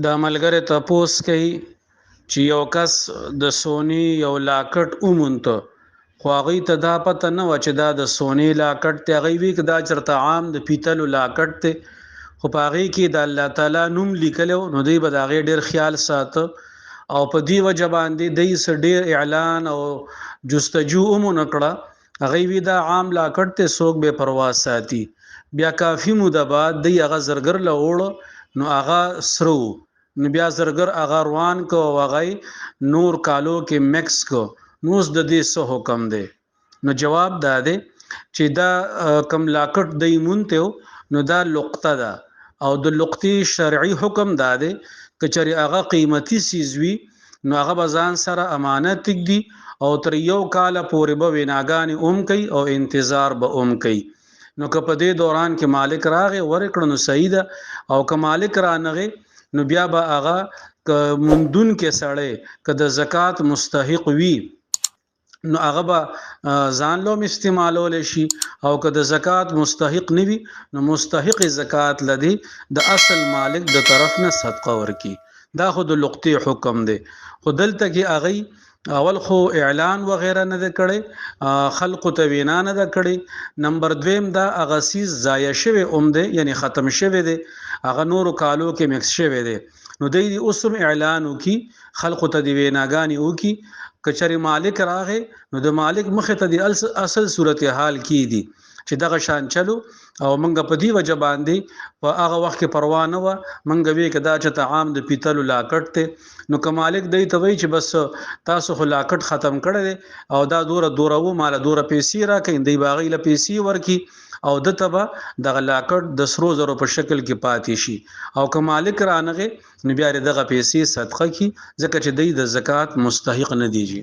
دا ملګری تپوس کوي چې یو کس د سونی یو لاکټ اومونته خو هغې ته دا پته نه وه چې دا د سونی لاکټ دی. هغې وی که دا چېرته عام د پیتلو لاکټ دی، خو په هغې کې د الله تعالی نوم لیکلی و، نو دوی به د هغې ډېر خیال ساته او په دې وجه باندې دوی څه ډېر اعلان او جستجو هم ونه کړه. هغې وی دا عام لاکټ دی، څوک به پروا ساتي. بیا کافي موده بعد دوی هغه زرګر له وړه، نو هغه سره و، نو بیا زرګر هغه روان کو او هغه نور کالو کې مکس کو. نو اوس د دې څه حکم دی؟ نو جواب دا دی چې دا کم لاکټ دی مونته نو دا لقطه ده، او د لقطې شرعي حکم دا دی که چېرې هغه قیمتي څیز وي نو هغه به ځان سره امانت تږدي او تر 1 کاله پورې به ویناګانې هم کوي او انتظار به هم کوي. نو که په دې دوران کې مالک راغی ورکړه نو صحیح ده، او که مالک رانغی نو بیا به هغه مندون کې سړی که د زکات مستحق وي نو هغه به ځان لوم استعمالول شي، او که د زکات مستحق نه وي نو مستحق زکات لدی د اصل مالک د طرف نه صدقه ورکی. دا خو د لقطې حکم دی. خو دلته کې هغه اول خو اعلان وغیرہ نه ده کړي، خلق ته وینا نه ده کړي. نمبر دویم دا هغه سیز ضایع شوی ده، یعنی ختم شوی دی، هغه نورو کالو کې مکس شوی دی. نو دوی اوسم اعلان وکي، خلق ته دی ویناګانی وکي. کچری مالک راغی نو د مالک مخه ته دی اصل صورتحال کی دي چې دغه شان چلو، او منګه په دی وجه باندې په هغه وخت کې پروا نه و، منګه وی کدا چې عام د پیتلو لاکټ ته. نو که مالک دی ته وی چې بس تاسو خو لاکټ ختم کړی او دا دوره و مال دوره پیسې را کین، دی باغی له پیسې ورکی او د تبا د لاکټ د سرو زرو په شکل کې پاتې شي. او که مالک رانغه نو بیا دغه پیسې صدقه کی، ځکه چې د زکات مستحق نه دیږي.